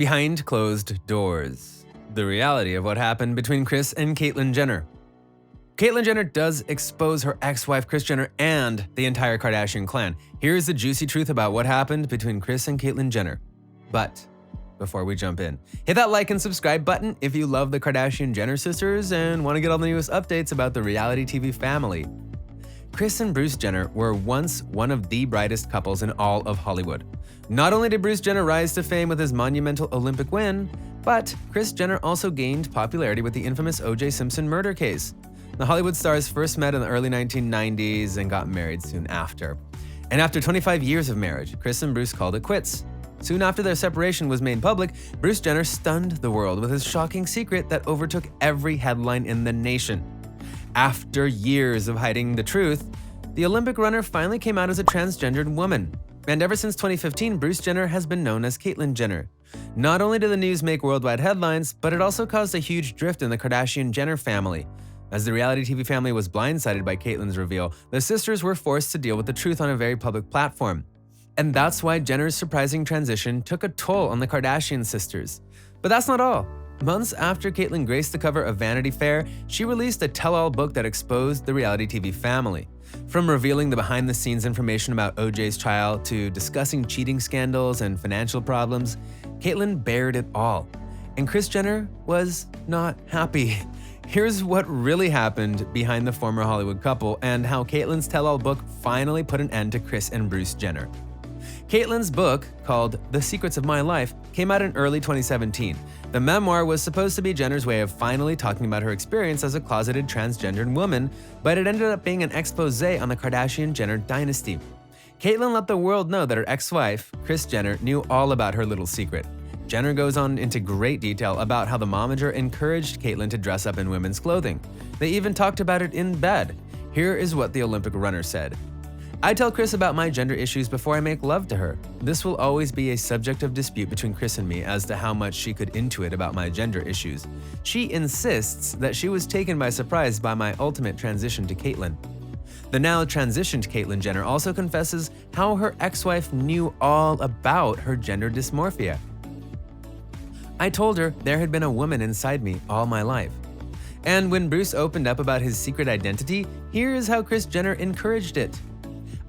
Behind closed doors. The reality of what happened between Kris and Caitlyn Jenner. Caitlyn Jenner does expose her ex-wife Kris Jenner and the entire Kardashian clan. Here's the juicy truth about what happened between Kris and Caitlyn Jenner. But before we jump in, hit that like and subscribe button if you love the Kardashian Jenner sisters and want to get all the newest updates about the reality TV family. Kris and Bruce Jenner were once one of the brightest couples in all of Hollywood. Not only did Bruce Jenner rise to fame with his monumental Olympic win, but Kris Jenner also gained popularity with the infamous O.J. Simpson murder case. The Hollywood stars first met in the early 1990s and got married soon after. And after 25 years of marriage, Kris and Bruce called it quits. Soon after their separation was made public, Bruce Jenner stunned the world with his shocking secret that overtook every headline in the nation. After years of hiding the truth, the Olympic runner finally came out as a transgendered woman. And ever since 2015, Bruce Jenner has been known as Caitlyn Jenner. Not only did the news make worldwide headlines, but it also caused a huge drift in the Kardashian Jenner family. As the reality TV family was blindsided by Caitlyn's reveal, the sisters were forced to deal with the truth on a very public platform. And that's why Jenner's surprising transition took a toll on the Kardashian sisters. But that's not all. Months after Caitlyn graced the cover of Vanity Fair, she released a tell-all book that exposed the reality TV family. From revealing the behind-the-scenes information about OJ's trial to discussing cheating scandals and financial problems, Caitlyn bared it all. And Kris Jenner was not happy. Here's what really happened behind the former Hollywood couple and how Caitlyn's tell-all book finally put an end to Kris and Bruce Jenner. Caitlyn's book, called The Secrets of My Life, came out in early 2017. The memoir was supposed to be Jenner's way of finally talking about her experience as a closeted transgendered woman, but it ended up being an expose on the Kardashian-Jenner dynasty. Caitlyn let the world know that her ex-wife, Kris Jenner, knew all about her little secret. Jenner goes on into great detail about how the momager encouraged Caitlyn to dress up in women's clothing. They even talked about it in bed. Here is what the Olympic runner said. I tell Kris about my gender issues before I make love to her. This will always be a subject of dispute between Kris and me as to how much she could intuit about my gender issues. She insists that she was taken by surprise by my ultimate transition to Caitlyn. The now transitioned Caitlyn Jenner also confesses how her ex-wife knew all about her gender dysmorphia. I told her there had been a woman inside me all my life. And when Bruce opened up about his secret identity, here is how Kris Jenner encouraged it.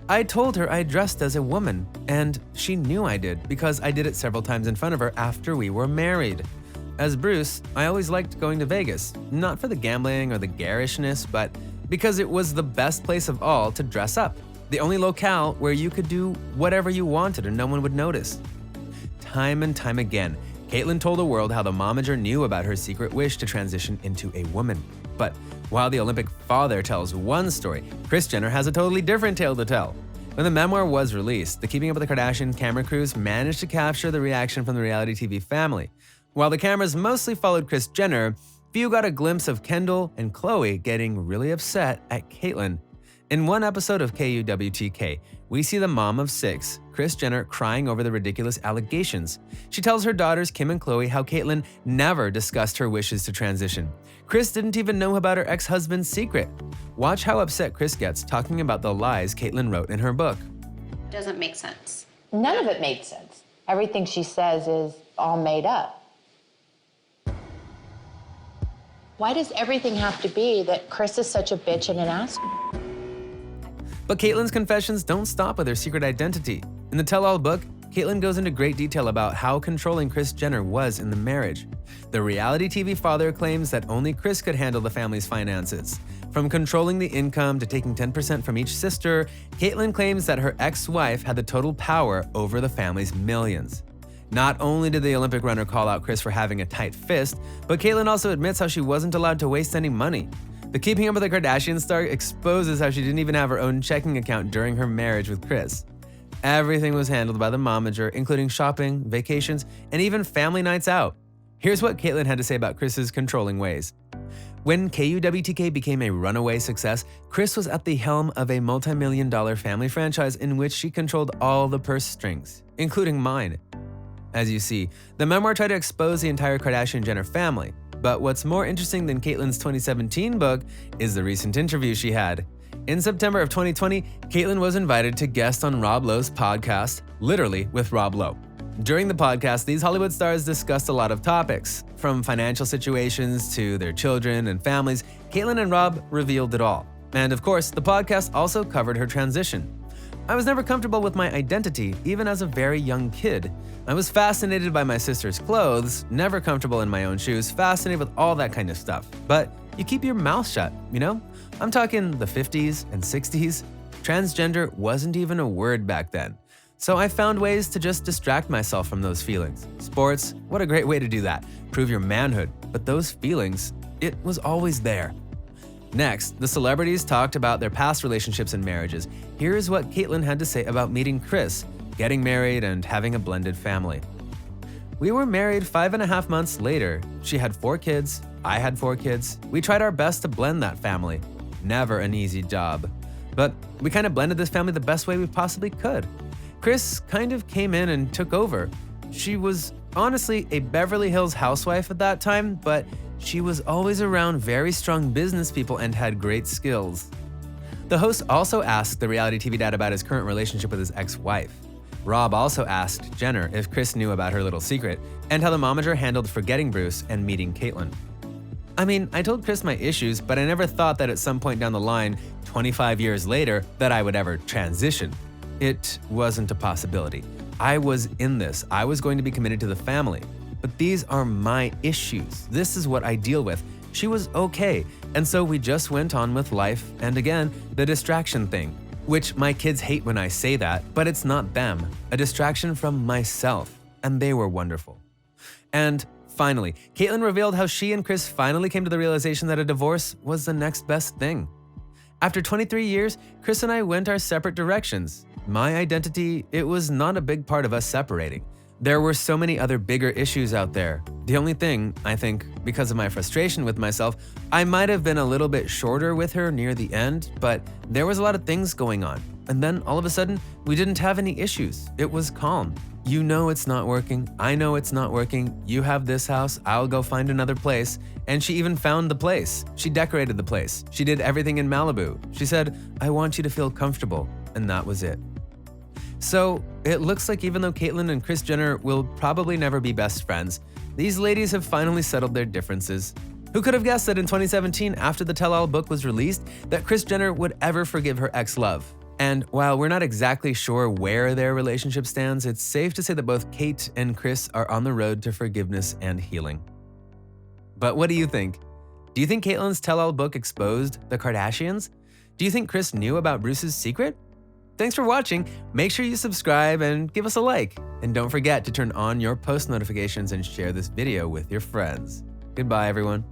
I told her I dressed as a woman, and she knew I did because I did it several times in front of her after we were married. As Bruce, I always liked going to Vegas, not for the gambling or the garishness, but because it was the best place of all to dress up. The only locale where you could do whatever you wanted and no one would notice. Time and time again, Caitlyn told the world how the momager knew about her secret wish to transition into a woman. But while the Olympic father tells one story, Kris Jenner has a totally different tale to tell. When the memoir was released, the Keeping Up with the Kardashian camera crews managed to capture the reaction from the reality TV family. While the cameras mostly followed Kris Jenner, few got a glimpse of Kendall and Khloe getting really upset at Caitlyn. In one episode of KUWTK, we see the mom of 6, Kris Jenner, crying over the ridiculous allegations. She tells her daughters Kim and Khloe how Caitlyn never discussed her wishes to transition. Kris didn't even know about her ex-husband's secret. Watch how upset Kris gets talking about the lies Caitlyn wrote in her book. Doesn't make sense. None of it made sense. Everything she says is all made up. Why does everything have to be that Kris is such a bitch and an asshole? But Caitlyn's confessions don't stop with her secret identity. In the tell-all book, Caitlyn goes into great detail about how controlling Kris Jenner was in the marriage. The reality TV father claims that only Kris could handle the family's finances. From controlling the income to taking 10% from each sister, Caitlyn claims that her ex-wife had the total power over the family's millions. Not only did the Olympic runner call out Kris for having a tight fist, but Caitlyn also admits how she wasn't allowed to waste any money. The Keeping Up with the Kardashian star exposes how she didn't even have her own checking account during her marriage with Kris. Everything was handled by the momager, including shopping, vacations, and even family nights out. Here's what Caitlyn had to say about Kris's controlling ways. When KUWTK became a runaway success, Kris was at the helm of a multi-million-dollar family franchise in which she controlled all the purse strings, including mine. As you see, the memoir tried to expose the entire Kardashian-Jenner family. But what's more interesting than Caitlyn's 2017 book is the recent interview she had. In September of 2020, Caitlyn was invited to guest on Rob Lowe's podcast, Literally with Rob Lowe. During the podcast, these Hollywood stars discussed a lot of topics, from financial situations to their children and families. Caitlyn and Rob revealed it all. And of course, the podcast also covered her transition. I was never comfortable with my identity, even as a very young kid. I was fascinated by my sister's clothes, never comfortable in my own shoes, fascinated with all that kind of stuff. But you keep your mouth shut, you know? I'm talking the 50s and 60s. Transgender wasn't even a word back then. So I found ways to just distract myself from those feelings. Sports, what a great way to do that. Prove your manhood. But those feelings, it was always there. Next, the celebrities talked about their past relationships and marriages. Here's what Caitlyn had to say about meeting Kris, getting married, and having a blended family. We were married 5.5 months later. She had 4 kids, I had 4 kids. We tried our best to blend that family. Never an easy job. But we kind of blended this family the best way we possibly could. Kris kind of came in and took over. She was honestly a Beverly Hills housewife at that time, but she was always around very strong business people and had great skills. The host also asked the reality TV dad about his current relationship with his ex-wife. Rob also asked Jenner if Kris knew about her little secret and how the momager handled forgetting Bruce and meeting Caitlyn. I mean, I told Kris my issues, but I never thought that at some point down the line, 25 years later, that I would ever transition. It wasn't a possibility. I was in this. I was going to be committed to the family. But these are my issues. This is what I deal with. She was okay. And so we just went on with life. And again, the distraction thing, which my kids hate when I say that, but it's not them. A distraction from myself. And they were wonderful. And finally, Caitlyn revealed how she and Kris finally came to the realization that a divorce was the next best thing. After 23 years, Kris and I went our separate directions. My identity, it was not a big part of us separating. There were so many other bigger issues out there. The only thing, I think, because of my frustration with myself, I might have been a little bit shorter with her near the end, but there was a lot of things going on. And then all of a sudden, we didn't have any issues. It was calm. You know it's not working. I know it's not working. You have this house. I'll go find another place. And she even found the place. She decorated the place. She did everything in Malibu. She said, I want you to feel comfortable. And that was it. So it looks like even though Caitlyn and Kris Jenner will probably never be best friends, these ladies have finally settled their differences. Who could have guessed that in 2017, after the tell-all book was released, that Kris Jenner would ever forgive her ex-love? And while we're not exactly sure where their relationship stands, it's safe to say that both Kate and Kris are on the road to forgiveness and healing. But what do you think? Do you think Caitlyn's tell-all book exposed the Kardashians? Do you think Kris knew about Bruce's secret? Thanks for watching. Make sure you subscribe and give us a like. And don't forget to turn on your post notifications and share this video with your friends. Goodbye, everyone.